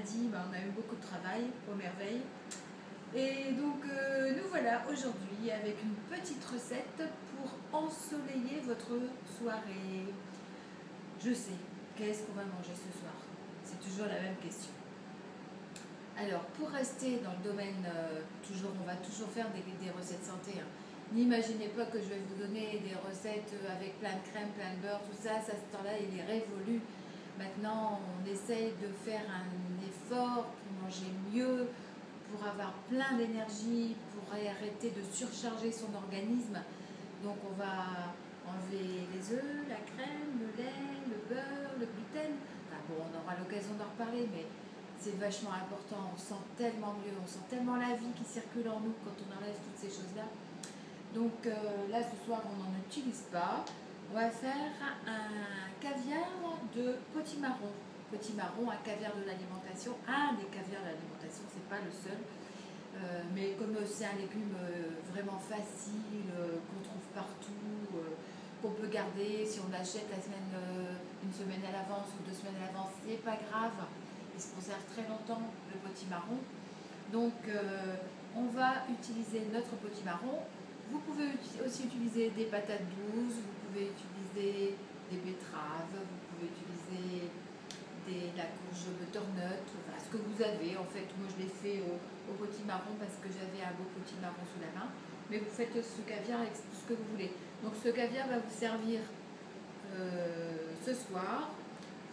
lundi, on a eu beaucoup de travail, aux merveilles. Et donc nous voilà aujourd'hui avec une petite recette pour ensoleiller votre soirée. Je sais, qu'est-ce qu'on va manger ce soir? C'est toujours la même question. Alors pour rester dans le domaine, on va toujours faire des recettes santé. Hein. N'imaginez pas que je vais vous donner des recettes avec plein de crème, plein de beurre, tout ça, ce temps-là il est révolu. Maintenant on essaye de faire un effort pour manger mieux, pour avoir plein d'énergie, pour arrêter de surcharger son organisme. Donc on va enlever les œufs, la crème, le lait, le beurre, le gluten. Enfin bon, on aura l'occasion d'en reparler, mais c'est vachement important. On sent tellement mieux, on sent tellement la vie qui circule en nous quand on enlève toutes ces choses-là. Donc là, ce soir, on n'en utilise pas. On va faire un caviar de potimarron. Potimarron, un caviar de l'alimentation, un des caviars de l'alimentation, c'est pas le seul. Mais comme c'est un légume vraiment facile, qu'on trouve partout, qu'on peut garder, si on l'achète une semaine à l'avance ou 2 semaines à l'avance, c'est pas grave. Il se conserve très longtemps, le potimarron. Donc on va utiliser notre potimarron. Vous pouvez aussi utiliser des patates douces, vous pouvez utiliser des betteraves, vous pouvez utiliser la courge butternut, enfin, ce que vous avez. En fait, moi je l'ai fait au potimarron parce que j'avais un beau potimarron sous la main. Mais vous faites ce caviar avec tout ce que vous voulez. Donc ce caviar va vous servir ce soir.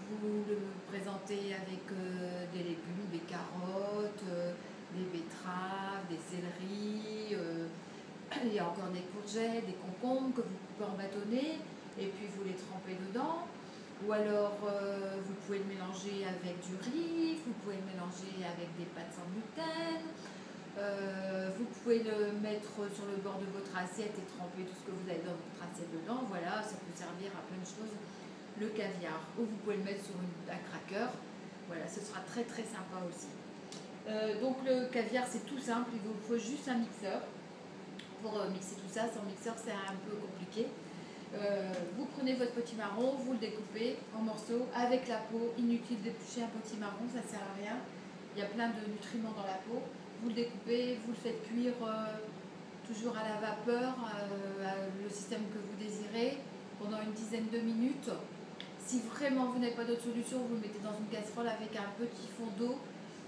Vous le présentez avec des légumes, des carottes, des betteraves, des céleris, il y a encore des courgettes, des concombres que vous coupez en bâtonnets et puis vous les trempez dedans. Ou alors vous pouvez le mélanger avec du riz, vous pouvez le mélanger avec des pâtes sans gluten. Vous pouvez le mettre sur le bord de votre assiette et tremper tout ce que vous avez dans votre assiette dedans. Voilà, ça peut servir à plein de choses. Le caviar, ou vous pouvez le mettre sur un cracker. Voilà, ce sera très très sympa aussi. Donc le caviar, c'est tout simple, il vous faut juste un mixeur pour mixer tout ça. Sans mixeur, c'est un peu compliqué. Vous prenez votre potimarron, vous le découpez en morceaux avec la peau. Inutile d'éplucher un potimarron, ça ne sert à rien. Il y a plein de nutriments dans la peau. Vous le découpez, vous le faites cuire toujours à la vapeur, le système que vous désirez, pendant une dizaine de minutes. Si vraiment vous n'avez pas d'autre solution, vous le mettez dans une casserole avec un petit fond d'eau,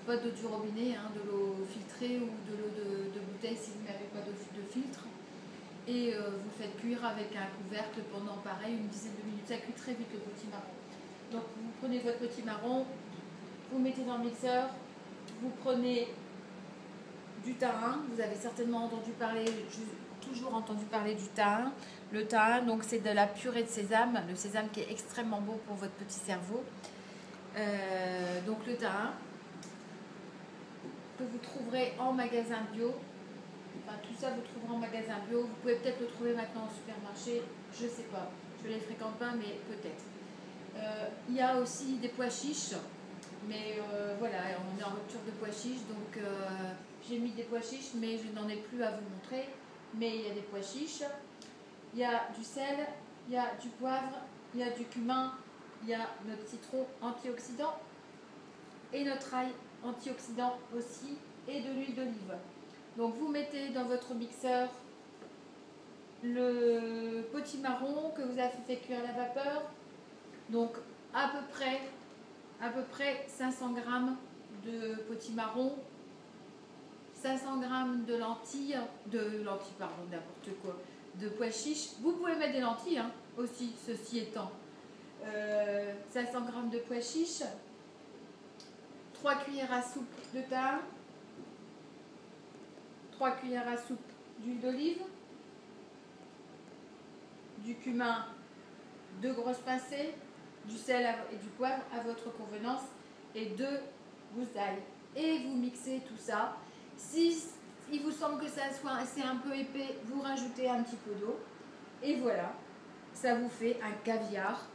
pas d'eau du robinet, hein, de l'eau filtrée ou de l'eau de bouteille si vous n'avez pas de filtre. Et vous le faites cuire avec un couvercle pendant pareil une dizaine de minutes. Ça cuit très vite le potimarron. Donc vous prenez votre potimarron, vous mettez dans le mixeur, vous prenez du thym. Vous avez certainement toujours entendu parler du thym. Le thym, donc c'est de la purée de sésame, le sésame qui est extrêmement bon pour votre petit cerveau. Donc le thym que vous trouverez en magasin bio. Enfin, tout ça vous trouverez en magasin bio. Vous pouvez peut-être le trouver maintenant au supermarché, je ne sais pas. Je ne les fréquente pas, mais peut-être. Il y a aussi des pois chiches, mais voilà, on est en rupture de pois chiches, donc j'ai mis des pois chiches, mais je n'en ai plus à vous montrer. Mais il y a des pois chiches, il y a du sel, il y a du poivre, il y a du cumin, il y a notre citron antioxydant et notre ail antioxydant aussi, et de l'huile d'olive. Donc vous mettez dans votre mixeur le potimarron que vous avez fait cuire à la vapeur, donc à peu près 500 g de potimarron, 500 g de lentilles, n'importe quoi, de pois chiches. Vous pouvez mettre des lentilles hein, aussi, ceci étant. 500 g de pois chiches, 3 cuillères à soupe de thym, 3 cuillères à soupe d'huile d'olive, du cumin, 2 grosses pincées, du sel et du poivre à votre convenance et 2 gousses d'ail. Et vous mixez tout ça. Si il vous semble que c'est un peu épais, vous rajoutez un petit peu d'eau. Et voilà, ça vous fait un caviar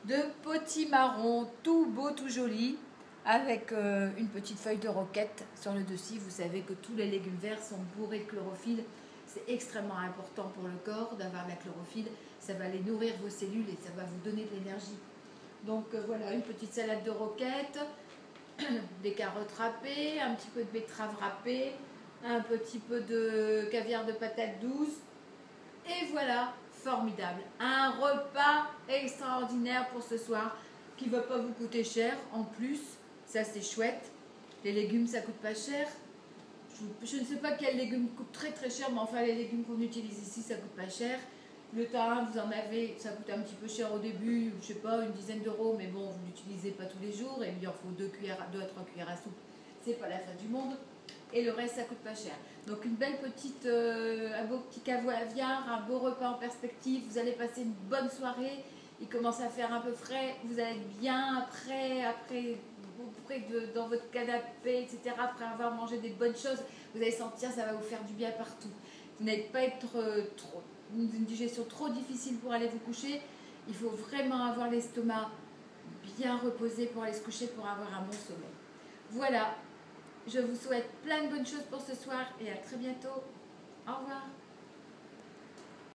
de potimarron, tout beau, tout joli, avec une petite feuille de roquette sur le dessus. Vous savez que tous les légumes verts sont bourrés de chlorophylle. C'est extrêmement important pour le corps d'avoir la chlorophylle. Ça va aller nourrir vos cellules et ça va vous donner de l'énergie. Donc voilà, une petite salade de roquette, des carottes râpées, un petit peu de betterave râpée, un petit peu de caviar de patate douce. Et voilà, formidable. Un repas extraordinaire pour ce soir qui ne va pas vous coûter cher en plus. Ça, c'est chouette. Les légumes, ça coûte pas cher. Je ne sais pas quels légumes coûtent très très cher, mais enfin les légumes qu'on utilise ici, ça coûte pas cher. Le thym, vous en avez, ça coûte un petit peu cher au début, je sais pas, une dizaine d'euros, mais bon, vous l'utilisez pas tous les jours, et il en faut 2 à 3 cuillères à soupe, c'est pas la fin du monde. Et le reste, ça coûte pas cher. Donc une belle petite, un beau petit caviar, un beau repas en perspective, vous allez passer une bonne soirée, il commence à faire un peu frais, vous allez être bien après dans votre canapé, etc., après avoir mangé des bonnes choses, vous allez sentir ça va vous faire du bien partout. Vous n'allez pas être une digestion trop difficile pour aller vous coucher. Il faut vraiment avoir l'estomac bien reposé pour aller se coucher, pour avoir un bon sommeil. Voilà, je vous souhaite plein de bonnes choses pour ce soir et à très bientôt. Au revoir.